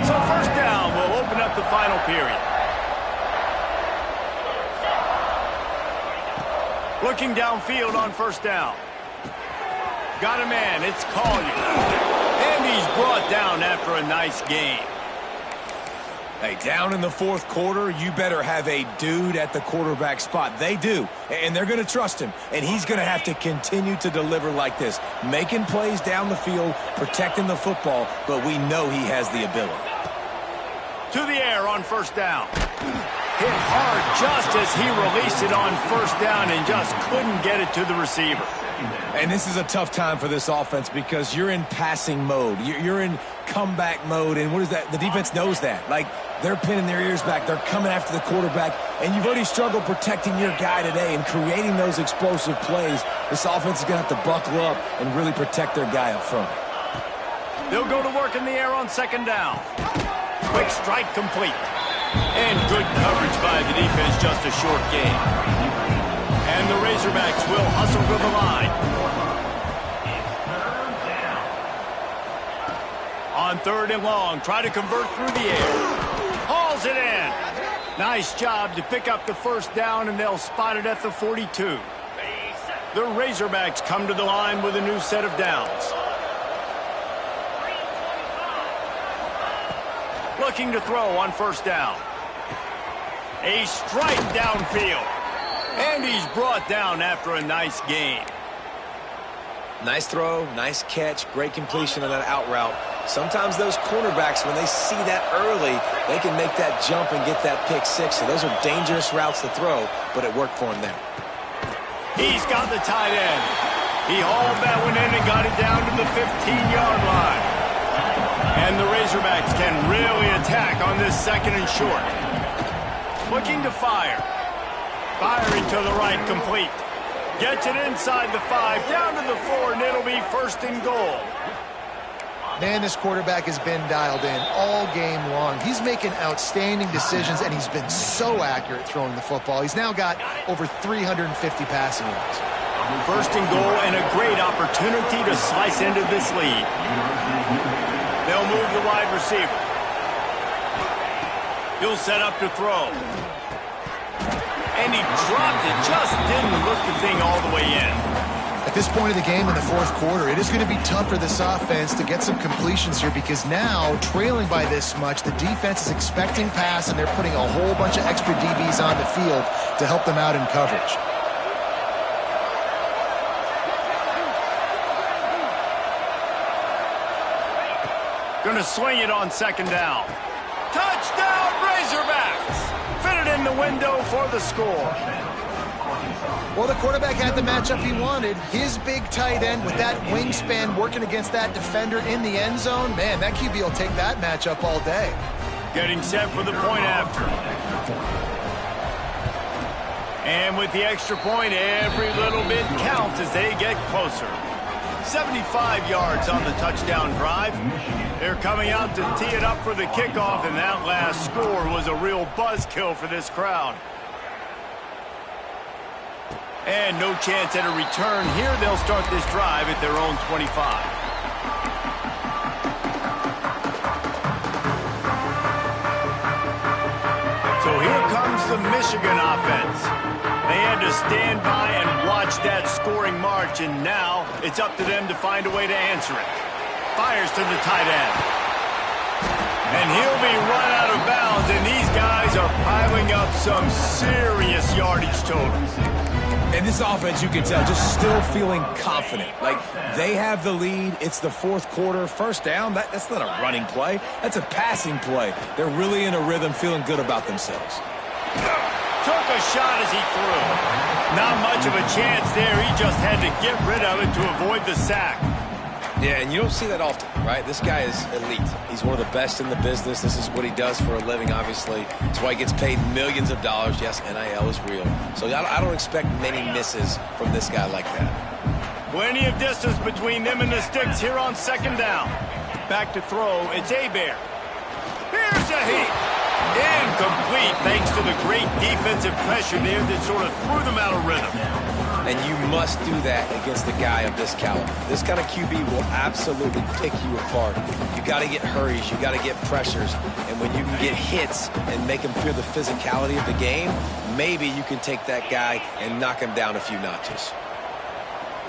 So 1st down will open up the final period. Looking downfield on 1st down. Got a man, it's Collier. And he's brought down after a nice game. Hey, down in the 4th quarter, you better have a dude at the quarterback spot. They do, and they're going to trust him. And he's going to have to continue to deliver like this, making plays down the field, protecting the football, but we know he has the ability. To the air on 1st down. Hit hard just as he released it on 1st down and just couldn't get it to the receiver. And this is a tough time for this offense because you're in passing mode. You're in comeback mode, and what is that? The defense knows that. Like, they're pinning their ears back. They're coming after the quarterback, and you've already struggled protecting your guy today and creating those explosive plays. This offense is going to have to buckle up and really protect their guy up front. They'll go to work in the air on 2nd down. Quick strike complete. And good coverage by the defense, just a short gain. And the Razorbacks will hustle to the line. On 3rd and long, try to convert through the air. Hauls it in. Nice job to pick up the first down, and they'll spot it at the 42. The Razorbacks come to the line with a new set of downs. Looking to throw on 1st down. A strike downfield. And he's brought down after a nice gain. Nice throw, nice catch, great completion on that out route. Sometimes those cornerbacks, when they see that early, they can make that jump and get that pick six. So those are dangerous routes to throw, but it worked for him there. He's got the tight end. He hauled that one in and got it down to the 15-yard line. And the Razorbacks can really attack on this 2nd and short. Looking to fire. Firing to the right, complete. Gets it inside the 5, down to the 4, and it'll be 1st and goal. Man, this quarterback has been dialed in all game long. He's making outstanding decisions, and he's been so accurate throwing the football. He's now got over 350 passing yards. 1st and goal, and a great opportunity to slice into this lead. They'll move the wide receiver. He'll set up to throw. And he dropped it, just didn't look the thing all the way in. At this point of the game in the 4th quarter, it is going to be tough for this offense to get some completions here because now, trailing by this much, the defense is expecting pass, and they're putting a whole bunch of extra DBs on the field to help them out in coverage. Going to swing it on 2nd down. Touchdown, Razorbacks! Fit it in the window for the score. Well, the quarterback had the matchup he wanted. His big tight end with that wingspan working against that defender in the end zone. Man, that QB will take that matchup all day. Getting set for the point after. And with the extra point, every little bit counts as they get closer. 75 yards on the touchdown drive. They're coming out to tee it up for the kickoff, and that last score was a real buzzkill for this crowd. And no chance at a return here. They'll start this drive at their own 25. So here comes the Michigan offense. They had to stand by and watch that scoring march, and now it's up to them to find a way to answer it. Fires to the tight end. And he'll be run out of bounds, and these guys are piling up some serious yardage totals. And this offense, you can tell, just still feeling confident. Like, they have the lead. It's the 4th quarter. 1st down, that's not a running play. That's a passing play. They're really in a rhythm, feeling good about themselves. Took a shot as he threw. Not much of a chance there. He just had to get rid of it to avoid the sack. Yeah, and you don't see that often, right? This guy is elite. He's one of the best in the business. This is what he does for a living, obviously. That's why he gets paid millions of dollars. Yes, NIL is real. So I don't expect many misses from this guy like that. Plenty of distance between them and the sticks here on 2nd down. Back to throw. It's Hebert. Here's a heat. Incomplete thanks to the great defensive pressure there that sort of threw them out of rhythm. And you must do that against a guy of this caliber. This kind of QB will absolutely pick you apart. You got to get hurries. You got to get pressures. And when you can get hits and make him feel the physicality of the game, maybe you can take that guy and knock him down a few notches.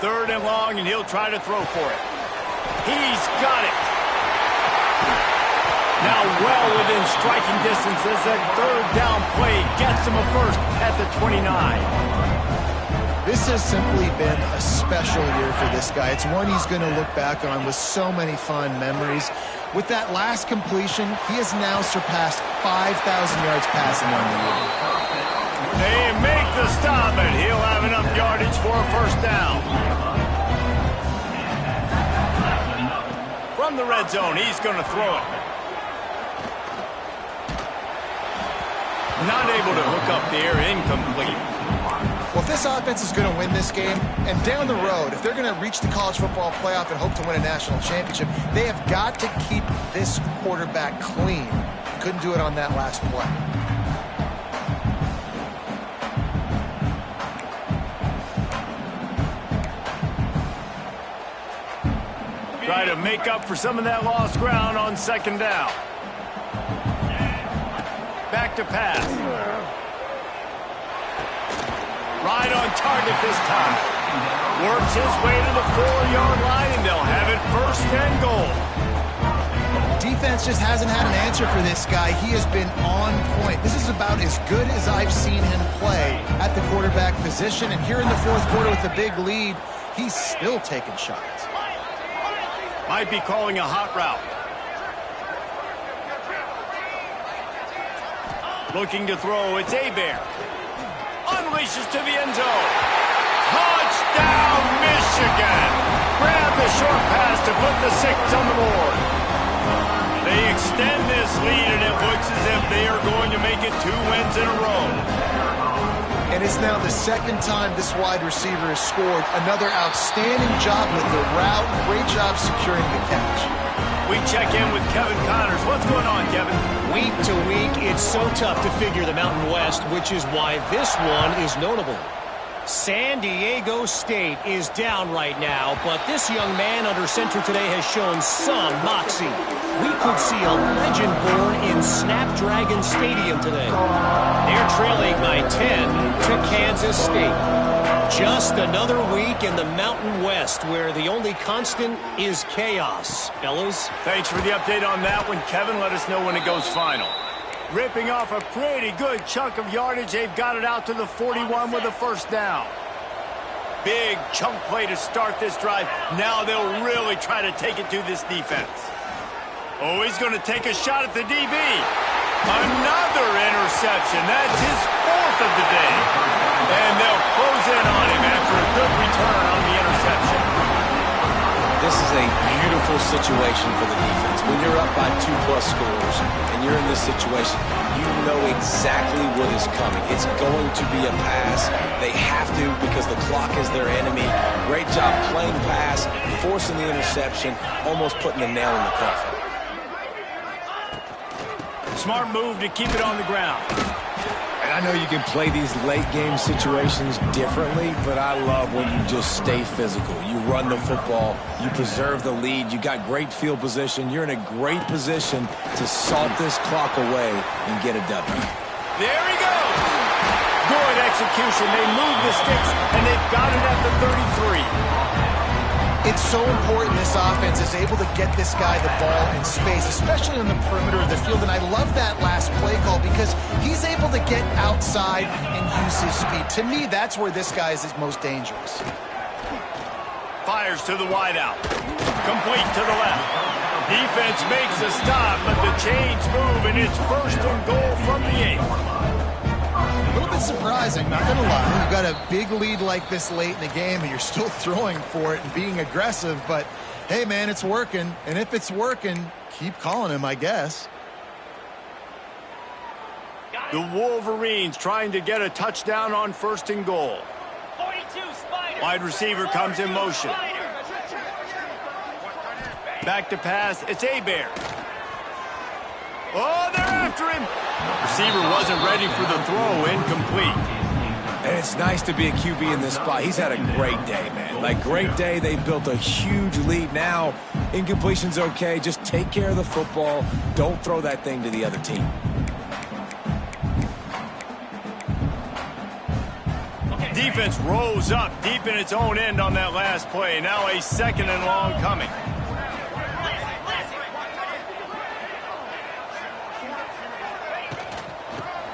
3rd and long, and he'll try to throw for it. He's got it. Now well within striking distance as that 3rd down play gets him a first at the 29. This has simply been a special year for this guy. It's one he's going to look back on with so many fond memories. With that last completion, he has now surpassed 5,000 yards passing on the year. They make the stop, and he'll have enough yardage for a 1st down. From the red zone, he's going to throw it. Not able to hook up there, incomplete. Well, if this offense is going to win this game, and down the road, if they're going to reach the college football playoff and hope to win a national championship, they have got to keep this quarterback clean. Couldn't do it on that last play. Try to make up for some of that lost ground on second down. Back to pass. Right on target this time. Works his way to the 4-yard line, and they'll have it 1st and goal. Defense just hasn't had an answer for this guy. He has been on point. This is about as good as I've seen him play at the quarterback position. And here in the 4th quarter with a big lead, he's still taking shots. Might be calling a hot route. Looking to throw, it's Hebert. Unleashes to the end zone. Touchdown, Michigan! Grab the short pass to put the 6 on the board. They extend this lead, and it looks as if they are going to make it 2 wins in a row. And it's now the 2nd time this wide receiver has scored. Another outstanding job with the route. Great job securing the catch. We check in with Kevin Connors. What's going on, Kevin? Week to week, it's so tough to figure the Mountain West, which is why this one is notable. San Diego State is down right now, but this young man under center today has shown some moxie. We could see a legend born in Snapdragon Stadium today. They're trailing by 10 to Kansas State. Just another week in the Mountain West where the only constant is chaos. Fellas? Thanks for the update on that one, Kevin. Let us know when it goes final. Ripping off a pretty good chunk of yardage. They've got it out to the 41 with a 1st down. Big chunk play to start this drive. Now they'll really try to take it to this defense. Oh, he's going to take a shot at the DB. Another interception. That's his 4th of the day. And they'll close in on him after a good return on the interception. This is a beautiful situation for the defense. When you're up by 2+ scores and you're in this situation, you know exactly what is coming. It's going to be a pass. They have to because the clock is their enemy. Great job playing pass, forcing the interception, almost putting the nail in the coffin. Smart move to keep it on the ground. And I know you can play these late-game situations differently, but I love when you just stay physical. You run the football, you preserve the lead, you got great field position, you're in a great position to salt this clock away and get a W. There he goes! Good execution. They move the sticks, and they've got it at the 33. It's so important this offense is able to get this guy the ball in space, especially on the perimeter of the field. And I love that last play call because he's able to get outside and use his speed. To me, that's where this guy is most dangerous. Fires to the wideout. Complete to the left. Defense makes a stop, but the chains move, and it's 1st and goal from the 8. A little bit surprising, not going to lie. You've got a big lead like this late in the game, and you're still throwing for it and being aggressive. But, hey, man, it's working. And if it's working, keep calling him, I guess. The Wolverines trying to get a touchdown on 1st and goal. 42, Spider. Wide receiver comes in motion. Back to pass. It's Hebert. Oh, they're after him. Receiver wasn't ready for the throw. Incomplete. And it's nice to be a QB in this spot. He's had a great day, man. Like, great day. They built a huge lead. Now, incompletion's okay. Just take care of the football. Don't throw that thing to the other team. Defense rose up deep in its own end on that last play. Now a 2nd and long coming.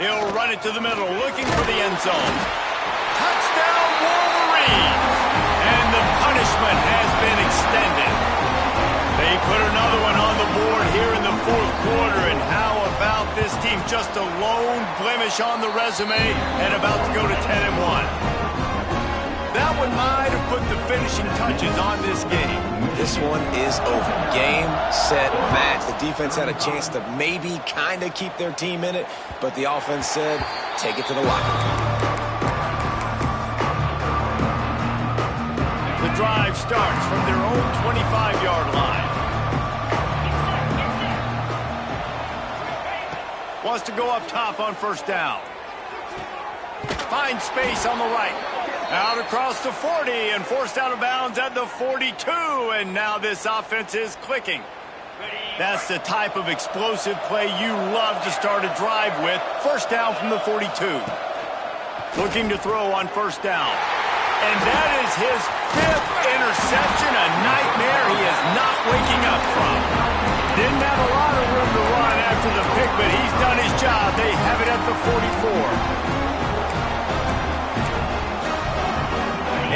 He'll run it to the middle, looking for the end zone. Touchdown, Wolverines! And the punishment has been extended. They put another one on the board here in the 4th quarter. And how about this team? Just a lone blemish on the resume and about to go to 10-1. That one might have put the finishing touches on this game. This one is over. Game, set, match. The defense had a chance to maybe kind of keep their team in it, but the offense said, take it to the locker room. The drive starts from their own 25-yard line. Wants to go up top on 1st down. Finds space on the right. Out across the 40 and forced out of bounds at the 42. And now this offense is clicking. That's the type of explosive play you love to start a drive with. First down from the 42. Looking to throw on first down. And that is his 5th interception, a nightmare he is not waking up from. Didn't have a lot of room to run after the pick, but he's done his job. They have it at the 44.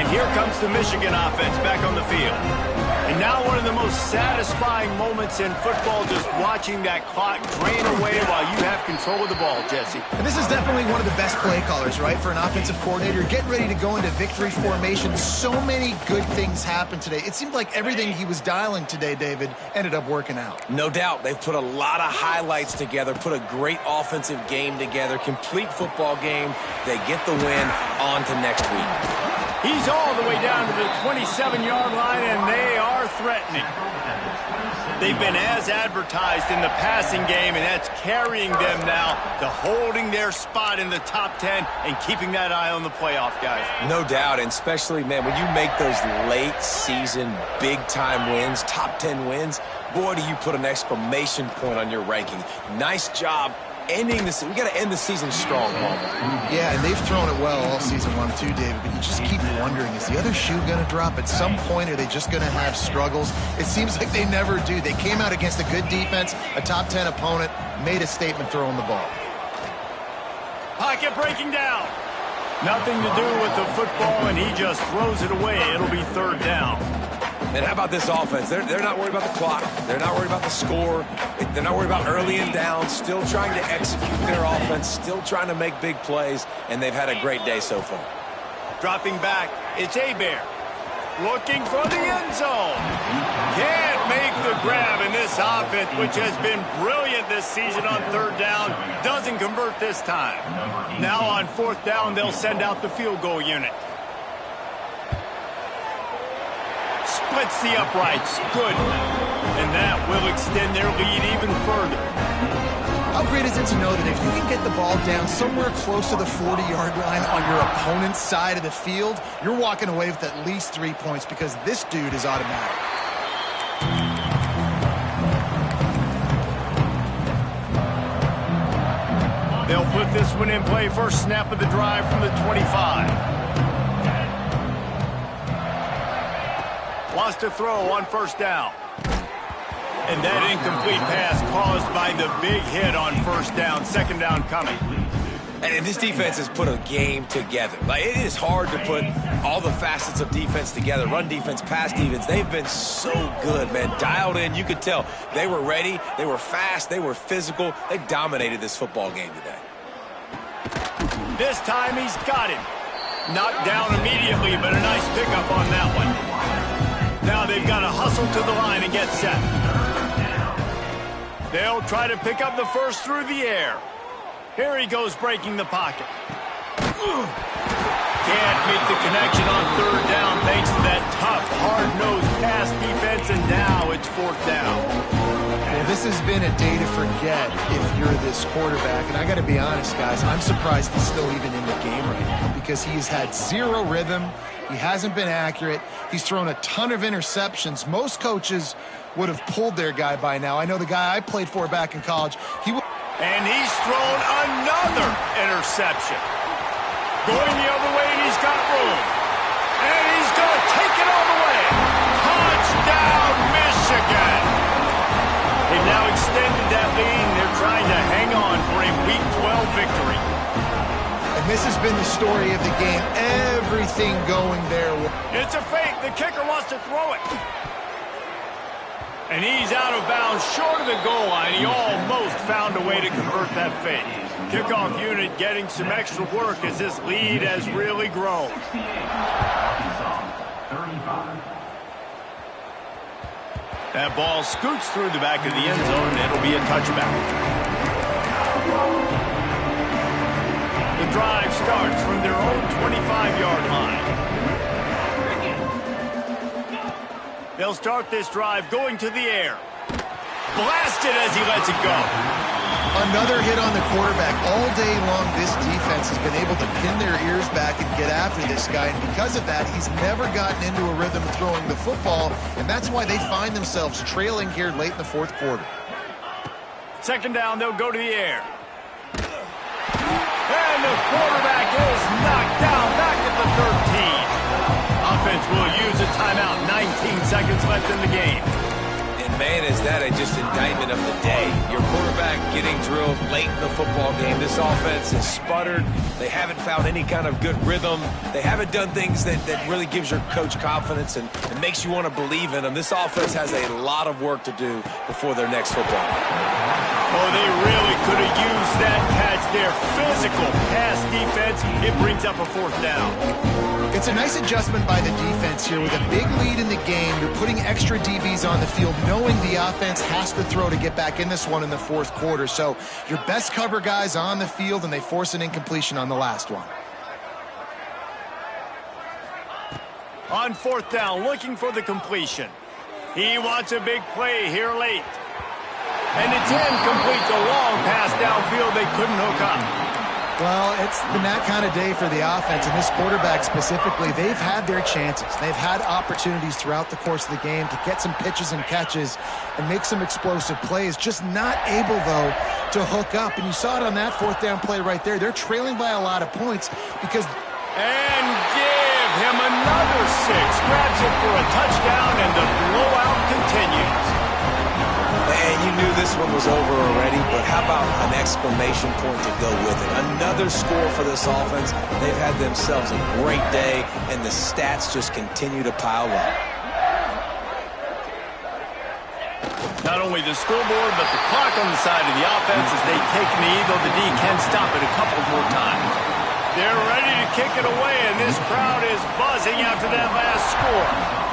And here comes the Michigan offense back on the field. And now one of the most satisfying moments in football, just watching that clock drain away while you have control of the ball, Jesse. And this is definitely one of the best play callers, right, for an offensive coordinator. Getting ready to go into victory formation. So many good things happened today. It seemed like everything he was dialing today, David, ended up working out. No doubt. They've put a lot of highlights together, put a great offensive game together, complete football game. They get the win. On to next week. He's all the way down to the 27-yard line, and they are threatening. They've been as advertised in the passing game, and that's carrying them now to holding their spot in the top 10 and keeping that eye on the playoff, guys. No doubt, and especially, man, when you make those late-season, big-time wins, top 10 wins, boy, do you put an exclamation point on your ranking. Nice job. Ending this, we got to end the season strong, Paul. Yeah, and they've thrown it well all season long too, David. But you just keep wondering, is the other shoe going to drop at some point? Are they just going to have struggles? It seems like they never do. They came out against a good defense, a top 10 opponent, made a statement throwing the ball. Pocket breaking down. Nothing to do with the football, and he just throws it away. It'll be third down. And how about this offense? They're not worried about the clock. They're not worried about the score. They're not worried about early and down. Still trying to execute their offense. Still trying to make big plays. And they've had a great day so far. Dropping back, it's Hebert. Looking for the end zone. Can't make the grab in this offense, which has been brilliant this season on third down. Doesn't convert this time. Now on fourth down, they'll send out the field goal unit. Splits the uprights. Good. And that will extend their lead even further. How great is it to know that if you can get the ball down somewhere close to the 40-yard line on your opponent's side of the field, you're walking away with at least 3 points because this dude is automatic. They'll put this one in play. First snap of the drive from the 25. Wants to throw on first down. And that incomplete pass caused by the big hit on first down. Second down coming. And this defense has put a game together. Like, it is hard to put all the facets of defense together. Run defense, pass defense. They've been so good, man. Dialed in. You could tell they were ready. They were fast. They were physical. They dominated this football game today. This time he's got him. Knocked down immediately, but a nice pickup on that one. Now they've got to hustle to the line and get set. They'll try to pick up the first through the air. Here he goes breaking the pocket. Can't make the connection on third down thanks to that tough, hard-nosed pass defense, and now it's fourth down. Well, this has been a day to forget if you're this quarterback. And I got to be honest, guys, I'm surprised he's still even in the game right now because he's had zero rhythm. He hasn't been accurate. He's thrown a ton of interceptions. Most coaches would have pulled their guy by now. I know the guy I played for back in college. And he's thrown another interception. Going the other way, and he's got room. And he's going to take it all the way. Touchdown, Michigan. They've now extended that lead, and they're trying to hang on for a Week 12 victory. And this has been the story of the game. Everything going their way. It's a fake. The kicker wants to throw it. And he's out of bounds short of the goal line. He almost found a way to convert that fake. Kickoff unit getting some extra work as this lead has really grown. That ball scoots through the back of the end zone, and it'll be a touchback. The drive starts from their own 25-yard line. They'll start this drive going to the air. Blasted as he lets it go. Another hit on the quarterback. All day long, this defense has been able to pin their ears back and get after this guy, and because of that, he's never gotten into a rhythm throwing the football, and that's why they find themselves trailing here late in the fourth quarter. Second down, they'll go to the air. And the quarterback is knocked down back at the 13. Offense will use a timeout. 19 seconds left in the game. And man, is that just indictment of the day. Your quarterback getting drilled late in the football game. This offense has sputtered. They haven't found any kind of good rhythm. They haven't done things that really gives your coach confidence and makes you want to believe in them. This offense has a lot of work to do before their next football game. Oh, they really could have used that catch there. Physical pass defense. It brings up a fourth down. It's a nice adjustment by the defense here. With a big lead in the game, you're putting extra DBs on the field, knowing the offense has to throw to get back in this one in the fourth quarter. So your best cover guys on the field, and they force an incompletion on the last one. On fourth down, looking for the completion. He wants a big play here late. And it's incomplete. The long pass downfield they couldn't hook up. Well, it's been that kind of day for the offense, and this quarterback specifically, they've had their chances. They've had opportunities throughout the course of the game to get some pitches and catches and make some explosive plays, just not able, though, to hook up. And you saw it on that fourth down play right there. They're trailing by a lot of points because... And give him another 6. Grabs it for a touchdown, and the blowout continues. And you knew this one was over already, but how about an exclamation point to go with it? Another score for this offense. They've had themselves a great day, and the stats just continue to pile up. Not only the scoreboard, but the clock on the side of the offense as they take a knee, though the D can stop it a couple more times. They're ready to kick it away, and this crowd is buzzing after that last score.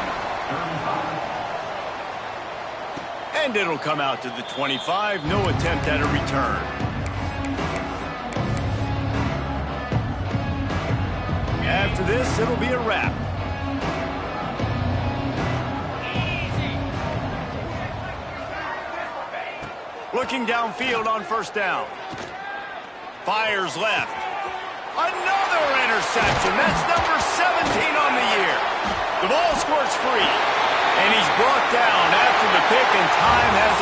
And it'll come out to the 25. No attempt at a return. After this, it'll be a wrap. Looking downfield on first down. Fires left. Another interception. That's number 17 on the year. The ball squirts free. And he's brought down after the pick, and time has